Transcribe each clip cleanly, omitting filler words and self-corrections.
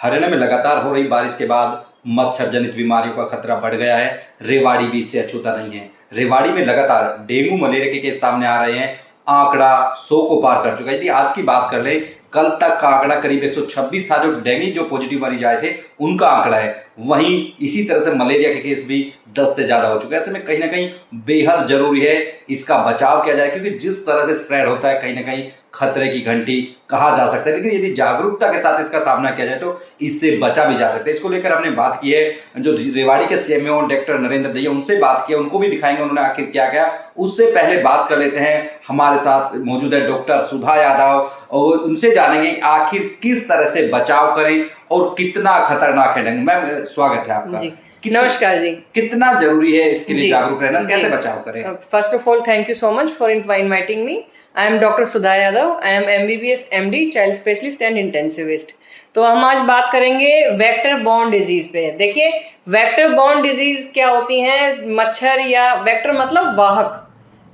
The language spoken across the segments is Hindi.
हरियाणा में लगातार हो रही बारिश के बाद मच्छर जनित बीमारियों का खतरा बढ़ गया है। रेवाड़ी भी इससे अछूता नहीं है। रेवाड़ी में लगातार डेंगू मलेरिया के केस सामने आ रहे हैं। आंकड़ा 100 को पार कर चुका है। यदि आज की बात कर ले, कल तक का आंकड़ा करीब 126 था, जो डेंगू जो पॉजिटिव मरीज आए थे उनका आंकड़ा है। वहीं इसी तरह से मलेरिया के केस भी 10 से ज्यादा हो चुके हैं। ऐसे में कहीं ना कहीं बेहद जरूरी है इसका बचाव किया जाए, क्योंकि जिस तरह से स्प्रेड होता है कहीं ना कहीं खतरे की घंटी कहा जा सकता है। लेकिन यदि जागरूकता के साथ इसका सामना किया जाए तो इससे बचा भी जा सकता है। इसको लेकर हमने बात की है, जो रेवाड़ी के सीएमओ डॉक्टर नरेंद्र दैया, उनसे बात की है, उनको भी दिखाएंगे उन्होंने आखिर क्या क्या। उससे पहले बात कर लेते हैं, हमारे साथ मौजूद है डॉक्टर सुधा यादव, और उनसे जानेंगे आखिर किस तरह से बचाव करें और कितना खतरनाक है डेंगू। मैम, स्वागत है आपका जी। नमस्कार जी। कितना जरूरी है इसके लिए जागरूक रहना, कैसे बचाव करें? First of all, thank you so much for inviting me. I am doctor Sudha Yadav. I am MBBS MD child specialist and intensivist. तो हम आज बात करेंगे वेक्टर बॉर्न डिजीज पे। देखिए, वेक्टर बॉर्न डिजीज क्या होती हैं? मच्छर, या वेक्टर मतलब वाहक,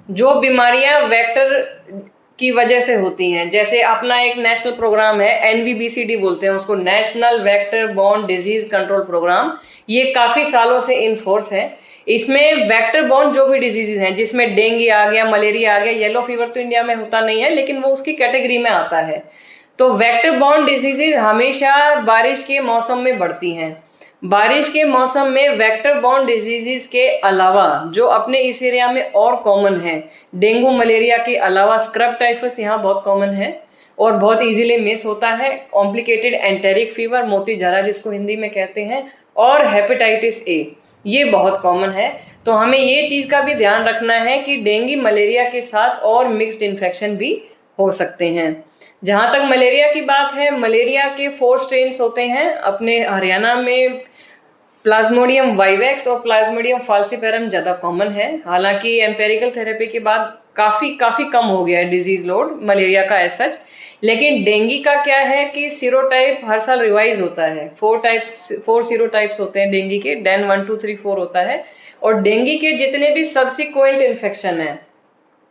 जो बीमारियां वेक्टर की वजह से होती हैं। जैसे अपना एक नेशनल प्रोग्राम है, NVBCD बोलते हैं उसको, national vector borne disease control programme. ये काफ़ी सालों से इन फोर्स है। इसमें वेक्टर बॉर्न जो भी डिजीजेज हैं, जिसमें डेंगू आ गया, मलेरिया आ गया, येलो फीवर तो इंडिया में होता नहीं है, लेकिन वो उसकी कैटेगरी में आता है। तो वेक्टर बॉर्न डिजीजेज हमेशा बारिश के मौसम में बढ़ती हैं। बारिश के मौसम में वेक्टर बॉर्न डिजीजेज के अलावा जो अपने इस एरिया में और कॉमन है, डेंगू मलेरिया के अलावा स्क्रब टाइफस यहाँ बहुत कॉमन है और बहुत इजीली मिस होता है। कॉम्प्लिकेटेड एंटेरिक फीवर, मोती झारा जिसको हिंदी में कहते हैं, और हेपेटाइटिस A, ये बहुत कॉमन है। तो हमें ये चीज़ का भी ध्यान रखना है कि डेंगू मलेरिया के साथ और मिक्स्ड इन्फेक्शन भी हो सकते हैं। जहाँ तक मलेरिया की बात है, मलेरिया के 4 स्ट्रेन्स होते हैं अपने हरियाणा में। प्लाज्मोडियम वाइवेक्स और प्लाज्मोडियम फाल्सिपेरम ज़्यादा कॉमन है। हालांकि एम्पेरिकल थेरेपी के बाद काफ़ी कम हो गया है डिजीज लोड मलेरिया का एज सच। लेकिन डेंगू का क्या है कि सीरोटाइप हर साल रिवाइज होता है। 4 सीरोटाइप्स होते हैं डेंगू के, डेन 1 2 3 4 होता है। और डेंगू के जितने भी सब्सिक्वेंट इन्फेक्शन है,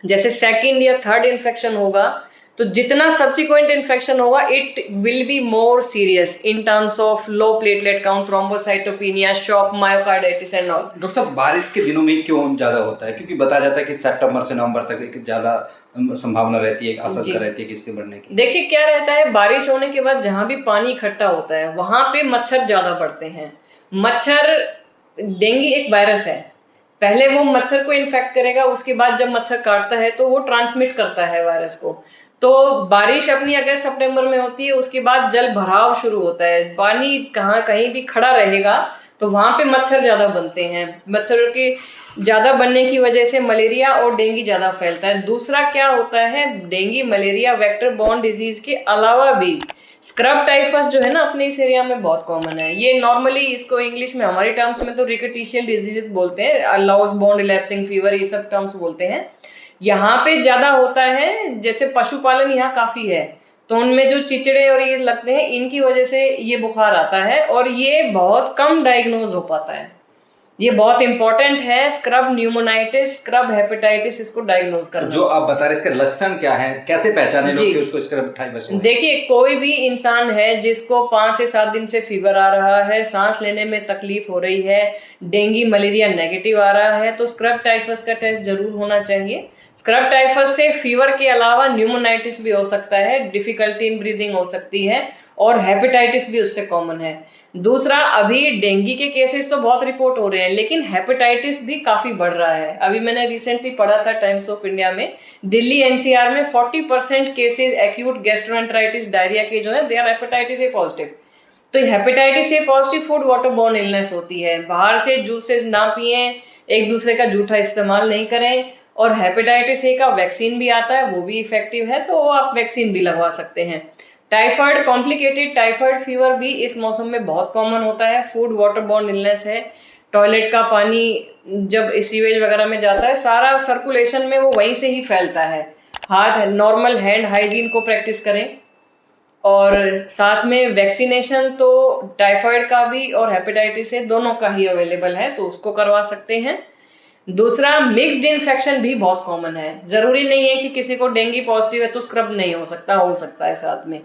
जैसे सेकेंड या थर्ड इन्फेक्शन होगा, तो जितना सब्सिक्वेंट इन्फेक्शन होगा it will be more serious in terms of low platelet count, thrombocytopenia, shock, myocarditis and all. Doctor साहब, बारिश के दिनों में क्यों ज्यादा होता है? क्योंकि बताया जाता है कि सितंबर से नवंबर तक एक ज्यादा संभावना रहती है, आशंका रहती है कि इसके बढ़ने की। देखिए, क्या रहता है, बारिश होने के बाद जहाँ भी पानी इकट्ठा होता है वहां पे मच्छर ज्यादा बढ़ते हैं। मच्छर, डेंगू एक वायरस है, पहले वो मच्छर को इन्फेक्ट करेगा, उसके बाद जब मच्छर काटता है तो वो ट्रांसमिट करता है वायरस को। तो बारिश अपनी अगस्त सितंबर में होती है, उसके बाद जल भराव शुरू होता है, पानी कहीं भी खड़ा रहेगा तो वहां पे मच्छर ज्यादा बनते हैं। मच्छरों के ज्यादा बनने की वजह से मलेरिया और डेंगू ज्यादा फैलता है। दूसरा क्या होता है, dengue malaria vector borne disease के अलावा भी स्क्रब टाइफस जो है ना, अपने इस एरिया में बहुत कॉमन है। ये नॉर्मली इसको इंग्लिश में, हमारी टर्म्स में तो रिकेटिशियल डिजीजेस बोलते हैं, लॉस बॉर्न रिलैप्सिंग फीवर, ये सब टर्म्स बोलते हैं। यहाँ पे ज्यादा होता है, जैसे पशुपालन यहाँ काफी है, तो उनमें जो चिचड़े और ये लगते हैं, इनकी वजह से ये बुखार आता है और ये बहुत कम डायग्नोज हो पाता है। ये बहुत इंपॉर्टेंट है, स्क्रब न्यूमोनाइटिस, स्क्रब हेपेटाइटिस, इसको डायग्नोज करना। जो आप बता रहे, इसके लक्षण क्या हैं, कैसे पहचाने लोग कि उसको स्क्रब टाइफस है? देखिए, कोई भी इंसान है जिसको 5 से 7 दिन से फीवर आ रहा है, सांस लेने में तकलीफ हो रही है, डेंगू मलेरिया नेगेटिव आ रहा है, तो स्क्रब टाइफस का टेस्ट जरूर होना चाहिए। स्क्रब टाइफस से फीवर के अलावा न्यूमोनाइटिस भी हो सकता है, डिफिकल्टी इन ब्रीदिंग हो सकती है, और हेपेटाइटिस भी उससे कॉमन है। दूसरा, अभी डेंगू के केसेस तो बहुत रिपोर्ट हो रहे हैं, लेकिन हेपेटाइटिस भी काफ़ी बढ़ रहा है। अभी मैंने रिसेंटली पढ़ा था टाइम्स ऑफ इंडिया में, दिल्ली NCR में 40% केसेस एक्यूट गैस्ट्रोएंटेराइटिस डायरिया के जो है, they are hepatitis A positive. तो hepatitis A positive food water borne illness होती है। बाहर से जूसेस ना पिए, एक दूसरे का जूठा इस्तेमाल नहीं करें, और हेपेटाइटिस A का वैक्सीन भी आता है, वो भी इफेक्टिव है, तो आप वैक्सीन भी लगवा सकते हैं। टाइफाइड, कॉम्प्लिकेटेड टाइफाइड फीवर भी इस मौसम में बहुत कॉमन होता है। फूड वाटर बॉर्न इलनेस है, टॉयलेट का पानी जब सीवेज वगैरह में जाता है, सारा सर्कुलेशन में वो वहीं से ही फैलता है। हाथ, नॉर्मल हैंड हाइजीन को प्रैक्टिस करें, और साथ में वैक्सीनेशन तो टाइफाइड का भी और हेपेटाइटिस A दोनों का ही अवेलेबल है, तो उसको करवा सकते हैं। दूसरा, मिक्स्ड इन्फेक्शन भी बहुत कॉमन है। जरूरी नहीं है कि किसी को डेंगू पॉजिटिव है तो स्क्रब नहीं हो सकता है साथ में।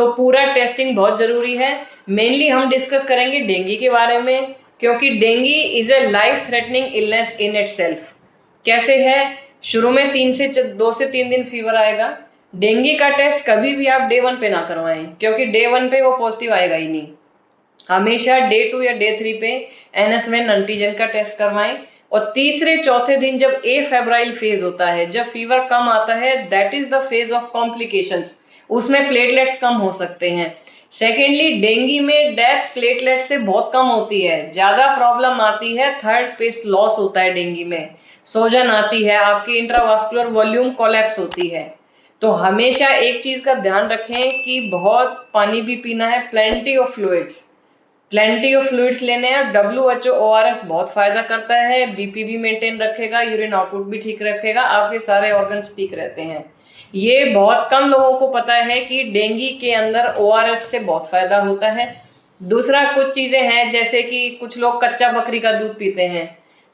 तो पूरा टेस्टिंग बहुत ज़रूरी है। मेनली हम डिस्कस करेंगे डेंगू के बारे में, क्योंकि dengue is a life threatening illness in itself. कैसे है? शुरू में 2 से 3 दिन फीवर आएगा। डेंगू का टेस्ट कभी भी आप डे 1 पे ना करवाएं, क्योंकि डे 1 पे वो पॉजिटिव आएगा ही नहीं। हमेशा डे 2 या डे 3 पे NS1 एंटीजन का टेस्ट करवाएं। और तीसरे चौथे दिन जब फेब्राइल फेज होता है, जब फीवर कम आता है, that is the phase of complications. उसमें प्लेटलेट्स कम हो सकते हैं। सेकेंडली, डेंगू में डेथ प्लेटलेट से बहुत कम होती है। ज़्यादा प्रॉब्लम आती है, थर्ड स्पेस लॉस होता है डेंगू में, सोजन आती है, आपकी इंट्रावास्कुलर वॉल्यूम कोलैप्स होती है। तो हमेशा एक चीज़ का ध्यान रखें कि बहुत पानी भी पीना है, प्लेंटी ऑफ फ्लूइड्स लेने हैं। WHO ORS बहुत फायदा करता है, BP भी मेंटेन रखेगा, यूरिन आउटपुट भी ठीक रखेगा, आपके सारे ऑर्गन्स ठीक रहते हैं। ये बहुत कम लोगों को पता है कि डेंगू के अंदर ORS से बहुत फायदा होता है। दूसरा, कुछ चीज़ें हैं जैसे कि कुछ लोग कच्चा बकरी का दूध पीते हैं,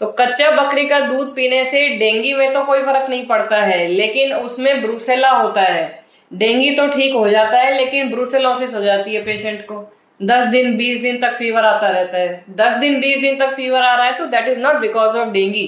तो कच्चा बकरी का दूध पीने से डेंगू में तो कोई फर्क नहीं पड़ता है, लेकिन उसमें ब्रूसेला होता है। डेंगू तो ठीक हो जाता है, लेकिन ब्रूसेलोसिस हो जाती है पेशेंट को। 10 दिन 20 दिन तक फीवर आता रहता है। 10 दिन 20 दिन तक फीवर आ रहा है तो that is not because of dengue.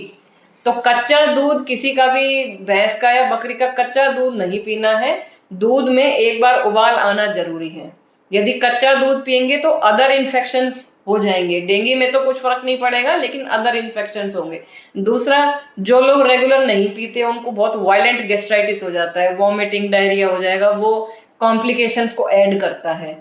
तो कच्चा दूध किसी का भी, भैंस का या बकरी का कच्चा दूध नहीं पीना है। दूध में एक बार उबाल आना जरूरी है। यदि कच्चा दूध पियेंगे तो अदर इन्फेक्शंस हो जाएंगे। डेंगू में तो कुछ फर्क नहीं पड़ेगा, लेकिन अदर इन्फेक्शंस होंगे। दूसरा, जो लोग रेगुलर नहीं पीते उनको बहुत वायलेंट गैस्ट्राइटिस हो जाता है, वॉमिटिंग, डायरिया हो जाएगा, वो कॉम्प्लिकेशंस को ऐड करता है।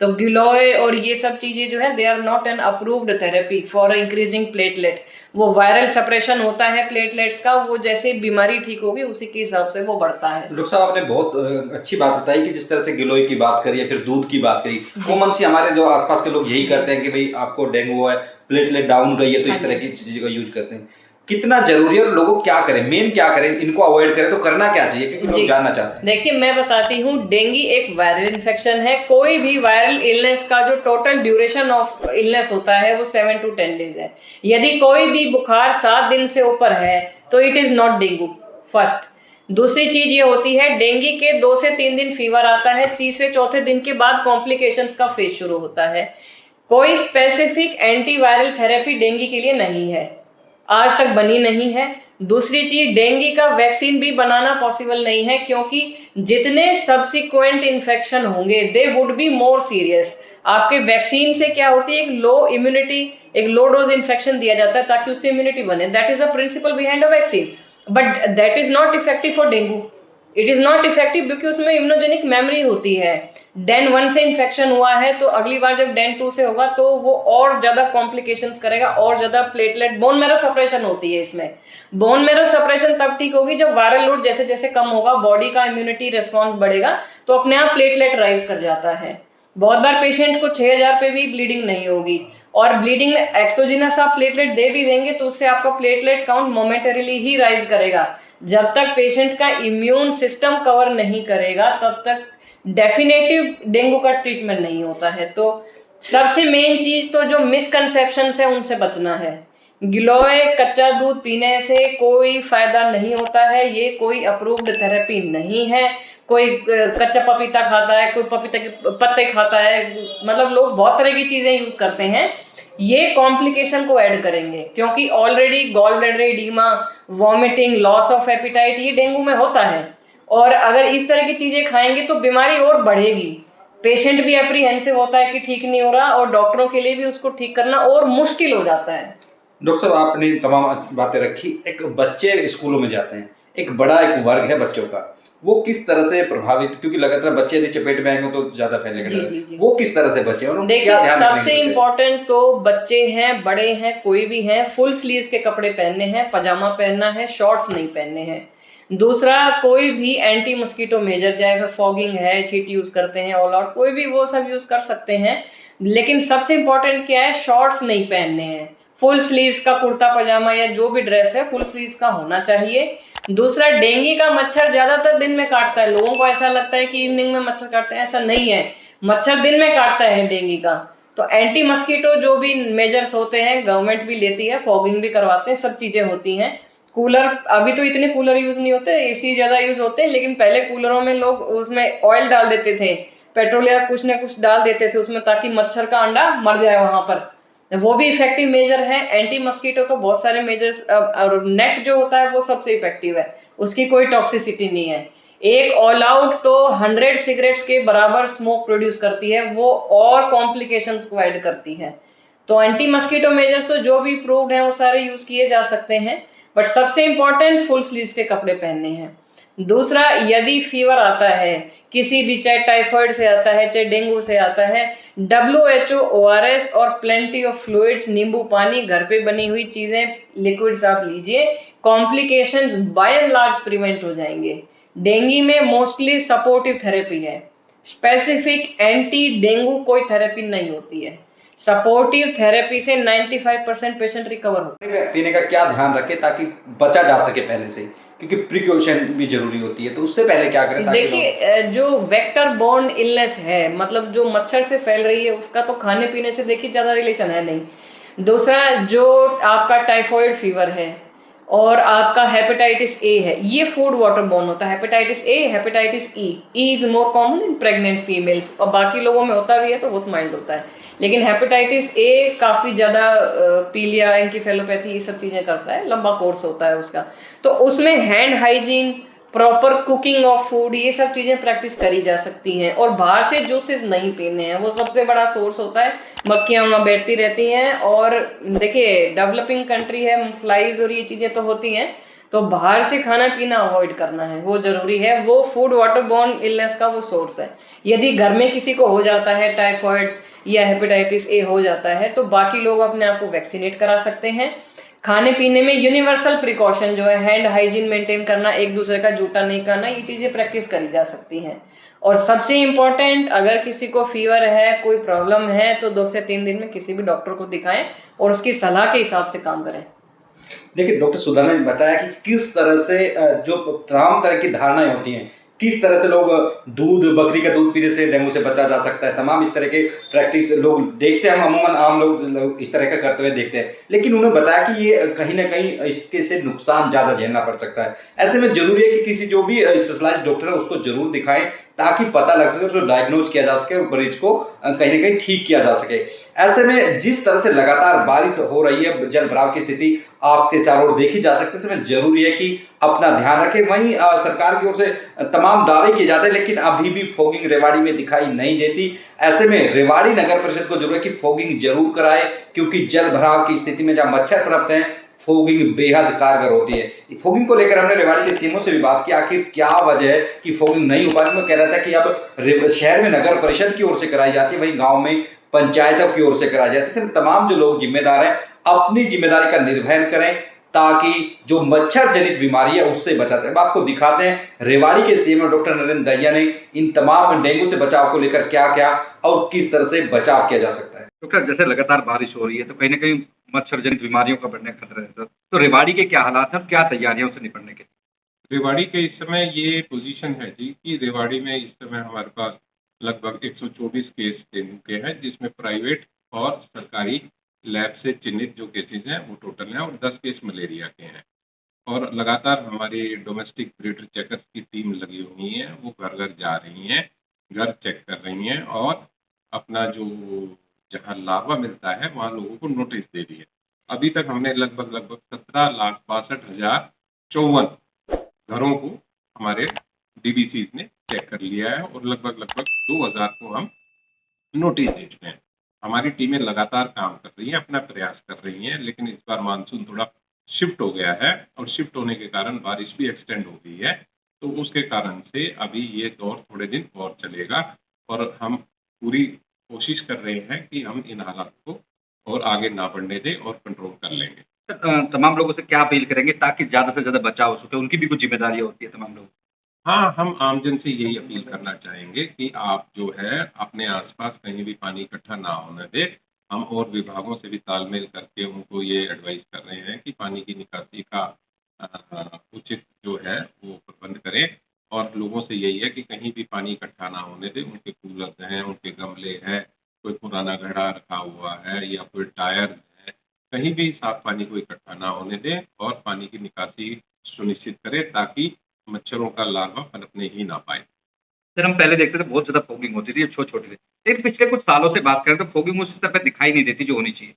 तो गिलोय और ये सब चीज़ें जो है, they are not an approved therapy for increasing platelet. वो वायरल सप्रेशन होता है प्लेटलेट्स का, वो जैसे बीमारी ठीक होगी उसी के हिसाब से वो बढ़ता है। डॉक्टर साहब, आपने बहुत अच्छी बात बताई कि जिस तरह से गिलोय की बात करी या फिर दूध की बात करी, कॉमन सी हमारे जो आसपास के लोग यही करते हैं कि भाई आपको डेंगू है, प्लेटलेट डाउन गई है, तो इस तरह की चीज़ों का यूज करते हैं। कितना जरूरी है और लोगों क्या करें, मेन क्या करें, इनको अवॉइड करें तो करना क्या चाहिए, क्योंकि लोग जानना चाहते हैं। देखिए, मैं बताती हूँ, डेंगू एक वायरल इन्फेक्शन है। कोई भी वायरल इलनेस का जो टोटल ड्यूरेशन ऑफ इलनेस होता है वो 7 to 10 डेज है। यदि कोई भी बुखार 7 दिन से ऊपर है तो it is not dengue, first. दूसरी चीज ये होती है, डेंगू के 2 से 3 दिन फीवर आता है, तीसरे चौथे दिन के बाद कॉम्प्लिकेशंस का फेज शुरू होता है। कोई स्पेसिफिक एंटीवायरल थेरेपी डेंगू के लिए नहीं है, आज तक बनी नहीं है। दूसरी चीज, डेंगू का वैक्सीन भी बनाना पॉसिबल नहीं है, क्योंकि जितने सब्सिक्वेंट इन्फेक्शन होंगे they would be more serious. आपके वैक्सीन से क्या होती है, एक लो इम्यूनिटी, एक लो डोज इन्फेक्शन दिया जाता है ताकि उससे इम्यूनिटी बने। That is the principle behind a vaccine, but that is not effective for dengue. It is not effective क्योंकि उसमें इम्यूनोजेनिक मेमोरी होती है। डेन 1 से इन्फेक्शन हुआ है तो अगली बार जब डेन 2 से होगा तो वो और ज़्यादा कॉम्प्लिकेशंस करेगा, और ज़्यादा प्लेटलेट, बोन मैरो सप्रेशन होती है इसमें। बोन मैरो सप्रेशन तब ठीक होगी जब वायरल लोड जैसे जैसे कम होगा, बॉडी का इम्यूनिटी रिस्पॉन्स बढ़ेगा, तो अपने आप प्लेटलेट राइज कर जाता है। बहुत बार पेशेंट को 6000 पे भी ब्लीडिंग नहीं होगी, और ब्लीडिंग में एक्सोजिनस आप प्लेटलेट दे भी देंगे तो उससे आपका प्लेटलेट काउंट मोमेंटरीली ही राइज करेगा। जब तक पेशेंट का इम्यून सिस्टम कवर नहीं करेगा तब तक डेफिनेटिव डेंगू का ट्रीटमेंट नहीं होता है। तो सबसे मेन चीज तो जो मिसकंसेप्शंस है उनसे बचना है। गिलोय कच्चा दूध पीने से कोई फायदा नहीं होता है, ये कोई अप्रूव्ड थेरेपी नहीं है। कोई कच्चा पपीता खाता है, कोई पपीता के पत्ते खाता है, मतलब लोग बहुत तरह की चीजें यूज करते हैं, ये कॉम्प्लिकेशन को ऐड करेंगे। क्योंकि already gall bladder oedema, vomiting, loss of appetite ये डेंगू में होता है, और अगर इस तरह की चीजें खाएंगे तो बीमारी और बढ़ेगी। पेशेंट भी एप्रीहेंसिव होता है कि ठीक नहीं हो रहा, और डॉक्टरों के लिए भी उसको ठीक करना और मुश्किल हो जाता है। डॉक्टर साहब, आपने तमाम बातें रखी। एक बच्चे स्कूलों में जाते हैं, एक बड़ा एक वर्ग है बच्चों का, वो किस तरह से प्रभावित, क्योंकि लगातार बच्चे यदि चपेट में आएंगे तो ज्यादा फैलेगा, वो किस तरह से बचे? देखिए, सबसे इम्पोर्टेंट तो बच्चे हैं, बड़े हैं, कोई भी हैं, फुल स्लीव्स के कपड़े पहनने हैं, पजामा पहनना है, शॉर्ट्स नहीं पहनने हैं। दूसरा, कोई भी एंटी मस्कीटो मेजर, चाहे फिर फॉगिंग है, शीट यूज करते हैं, ऑल आउट, कोई भी वो सब यूज कर सकते हैं। लेकिन सबसे इम्पोर्टेंट क्या है, शॉर्ट्स नहीं पहनने हैं। फुल स्लीव्स का कुर्ता पजामा या जो भी ड्रेस है फुल स्लीव्स का होना चाहिए। दूसरा, डेंगू का मच्छर ज्यादातर दिन में काटता है। लोगों को ऐसा लगता है कि इवनिंग में मच्छर काटते हैं, ऐसा नहीं है, मच्छर दिन में काटता है डेंगू का। तो एंटी मस्कीटो जो भी मेजर्स होते हैं गवर्नमेंट भी लेती है, फॉगिंग भी करवाते हैं, सब चीजें होती हैं। कूलर, अभी तो इतने कूलर यूज नहीं होते, एसी ज्यादा यूज होते हैं, लेकिन पहले कूलरों में लोग उसमें ऑयल डाल देते थे, पेट्रोल या कुछ ना कुछ डाल देते थे उसमें, ताकि मच्छर का अंडा मर जाए वहां पर। वो भी इफेक्टिव मेजर है। एंटी मस्कीटो तो बहुत सारे मेजर्स, और नेट जो होता है वो सबसे इफेक्टिव है, उसकी कोई टॉक्सिसिटी नहीं है। एक ऑल आउट तो 100 सिगरेट्स के बराबर स्मोक प्रोड्यूस करती है वो, और कॉम्प्लिकेशंस को ऐड करती है। तो एंटी मस्कीटो मेजर्स तो जो भी प्रूव्ड हैं वो सारे यूज किए जा सकते हैं, बट सबसे इंपॉर्टेंट फुल स्लीव्स के कपड़े पहनने हैं। दूसरा, यदि फीवर आता है किसी भी, चाहे टाइफाइड से आता है चाहे डेंगू से आता है, WHO, ORS और प्लेंटी ऑफ फ्लूइड्स, नींबू पानी, घर पे बनी हुई चीजें, लिक्विड्स आप लीजिए, complications by and large prevent हो जाएंगे। डेंगू में मोस्टली सपोर्टिव थेरेपी है, स्पेसिफिक एंटी डेंगू कोई थेरेपी नहीं होती है। सपोर्टिव थेरेपी से 95% पेशेंट रिकवर होते हैं। पीने का क्या ध्यान रखें ताकि बचा जा सके पहले से ही, क्योंकि प्रिकॉशन भी जरूरी होती है, तो उससे पहले क्या करें ताकि देखिए, जो वेक्टर बोर्न इलनेस है, मतलब जो मच्छर से फैल रही है, उसका तो खाने पीने से देखिए ज्यादा रिलेशन है नहीं। दूसरा, जो आपका टाइफाइड फीवर है और आपका हेपेटाइटिस ए है, ये फूड वाटर बोर्न होता है। Hepatitis A, hepatitis E is more common in pregnant females, और बाकी लोगों में होता भी है तो बहुत माइल्ड होता है। लेकिन हेपेटाइटिस ए काफ़ी ज़्यादा पीलिया, एंकीफेलोपैथी, ये सब चीज़ें करता है, लंबा कोर्स होता है उसका। तो उसमें hand hygiene, proper cooking of food, ये सब चीज़ें प्रैक्टिस करी जा सकती हैं। और बाहर से जूसेस नहीं पीने हैं, वो सबसे बड़ा सोर्स होता है, मक्खियाँ वहाँ बैठती रहती हैं। और देखिए, डेवलपिंग कंट्री है, फ्लाइज और ये चीज़ें तो होती हैं, तो बाहर से खाना पीना अवॉइड करना है, वो जरूरी है। वो फूड वाटर बोर्न इलनेस का वो सोर्स है। यदि घर में किसी को हो जाता है टाइफॉइड या हेपेटाइटिस ए हो जाता है, तो बाकी लोग अपने आप को वैक्सीनेट करा सकते हैं। खाने पीने में यूनिवर्सल प्रिकॉशन जो है, हैंड हाइजीन मेंटेन करना, एक दूसरे का जूठा नहीं करना, ये चीज़ें प्रैक्टिस करी जा सकती हैं। और सबसे इम्पोर्टेंट, अगर किसी को फीवर है, कोई प्रॉब्लम है, तो 2 से 3 दिन में किसी भी डॉक्टर को दिखाएं और उसकी सलाह के हिसाब से काम करें। देखिए डॉक्टर सुधा ने बताया कि किस तरह से जो तमाम तरह की धारणाएं होती हैं, किस तरह से लोग दूध, बकरी का दूध पीने से डेंगू से बचा जा सकता है, तमाम इस तरह के प्रैक्टिस लोग देखते हैं, हम अमूमन आम लोग इस तरह का करते हुए देखते हैं, लेकिन उन्होंने बताया कि ये कहीं ना कहीं इसके से नुकसान ज्यादा झेलना पड़ सकता है। ऐसे में जरूरी है कि किसी जो भी स्पेशलाइज्ड डॉक्टर है उसको जरूर दिखाएं, ताकि पता लग सके, उसको डायग्नोज किया जा सके और मरीज को कहीं ना कहीं ठीक किया जा सके। ऐसे में जिस तरह से लगातार बारिश हो रही है, जल भराव की स्थिति आपके चारों ओर देखी जा सकती है, इसमें जरूरी है कि अपना ध्यान रखें। वहीं सरकार की ओर से तमाम दावे किए जाते हैं, लेकिन अभी भी फॉगिंग रेवाड़ी में दिखाई नहीं देती। ऐसे में रेवाड़ी नगर परिषद को जरूरत है कि फॉगिंग जरूर कराए, क्योंकि जल भराव की स्थिति में जहां मच्छर पनपते हैं, फॉगिंग बेहद कारगर होती है। फॉगिंग को लेकर हमने रेवाड़ी के सीएमओ से भी बात की, आखिर क्या वजह है कि फॉगिंग नहीं हो पा रही। मैं कह रहा था कि अब शहर में नगर परिषद की ओर से कराई जाती है, वहीं गांव में पंचायतों की ओर से कराई जाती है। इसमें तमाम जो लोग जिम्मेदार हैं अपनी जिम्मेदारी का निर्वहन करें, ताकि जो मच्छर जनित बीमारी है उससे बचा जाए। आपको दिखाते हैं रेवाड़ी के सीएम डॉक्टर नरेंद्र दहिया ने इन तमाम डेंगू से बचाव को लेकर क्या क्या और किस तरह से बचाव किया जा सकता है। डॉक्टर, जैसे लगातार बारिश हो रही है तो कहीं ना कहीं मच्छर जनित बीमारियों का बढ़ने का खतरा रहता है, तो रेवाड़ी के क्या हालात हैं, क्या तैयारियां उससे निपटने के? रेवाड़ी के इस समय ये पोजीशन है जी कि रेवाड़ी में इस समय हमारे पास लगभग 124 केस डेंगू के हैं, जिसमें प्राइवेट और सरकारी लैब से चिन्हित जो केसेज हैं वो टोटल हैं, और 10 केस मलेरिया के हैं। और लगातार हमारी डोमेस्टिक ब्रीडर चेकर्स की टीम लगी हुई है, वो घर घर जा रही हैं, घर चेक कर रही हैं, और अपना जो जहाँ लार्वा मिलता है वहाँ लोगों को नोटिस दे रही है। अभी तक हमने लगभग 17,62,054 घरों को हमारे डीबीसी ने चेक कर लिया है, और लगभग 2,000 को हम नोटिस दे चुके हैं। हमारी टीमें लगातार काम कर रही हैं, अपना प्रयास कर रही हैं, लेकिन इस बार मानसून थोड़ा शिफ्ट हो गया है, और शिफ्ट होने के कारण बारिश भी एक्सटेंड हो गई है, तो उसके कारण से अभी ये दौर थोड़े दिन और चलेगा, और हम पूरी कोशिश कर रहे हैं कि हम इन हालात को और आगे ना बढ़ने दें और कंट्रोल कर लेंगे। तमाम लोगों से क्या अपील करेंगे ताकि ज्यादा से ज्यादा बचाव हो सके? उनकी भी कुछ जिम्मेदारी होती है तमाम लोग। हाँ, हम आमजन से यही अपील करना चाहेंगे कि आप जो है अपने आसपास कहीं भी पानी इकट्ठा ना होने दें। हम और विभागों से भी तालमेल करके उनको ये एडवाइस कर रहे हैं कि पानी की निकासी का उचित जो है वो प्रबंध करें, और लोगों से यही है कि कहीं भी पानी इकट्ठा ना होने दें। उनके कूलर हैं, उनके गमले हैं, कोई पुराना घड़ा रखा हुआ है या कोई टायर है, कहीं भी साफ पानी को इकट्ठा ना होने दें और पानी की निकासी सुनिश्चित करें ताकि मच्छरों का लार्वा पनपने ही ना पाए। सर हम पहले देखते थे बहुत ज़्यादा फॉगिंग होती थी, छोटे छोटे थे, लेकिन पिछले कुछ सालों से बात करें तो फॉगिंग उस स्तर पे दिखाई नहीं देती जो होनी चाहिए।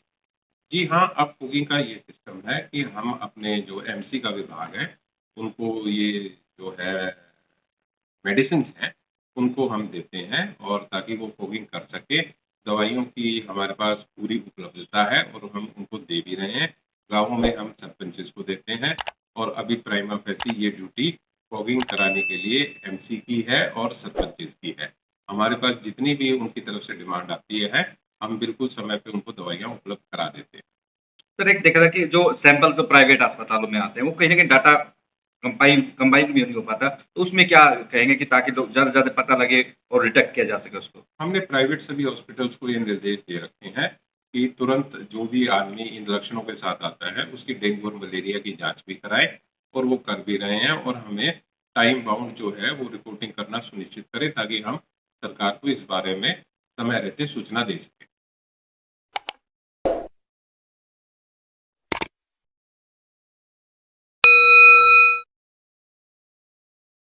जी हाँ, अब फॉगिंग का ये सिस्टम है कि हम अपने जो एमसी का विभाग है, उनको ये जो है मेडिसिन हैं, उनको हम देते हैं और ताकि वो फॉगिंग कर सके। दवाइयों की हमारे पास पूरी उपलब्धता है और हम उनको दे भी रहे हैं। गाँवों में हम सरपंचेस को देते हैं और अभी प्राइमा फेसी ये ड्यूटी फॉगिंग कराने के लिए एमसी की है और सरपंचेस की है। हमारे पास जितनी भी उनकी तरफ से डिमांड आती है, हम बिल्कुल समय पे उनको दवाइयाँ उपलब्ध करा देते हैं। सर एक देखा था कि जो सैंपल तो प्राइवेट अस्पतालों में आते हैं, वो कहीं न कहीं डाटा कंबाइन भी नहीं हो पाता, तो उसमें क्या कहेंगे कि ताकि लोग ज़्यादा से ज़्यादा पता लगे और डिटेक्ट किया जा सके उसको? हमने प्राइवेट सभी हॉस्पिटल्स को ये निर्देश दे रखे हैं कि तुरंत जो भी आदमी इन लक्षणों के साथ आता है, उसकी डेंगू और मलेरिया की जाँच भी कराएँ और वो कर भी रहे हैं और हमें टाइम बाउंड जो है वो रिपोर्टिंग करना सुनिश्चित करें ताकि हम सरकार को इस बारे में समय रहते सूचना दे सकें।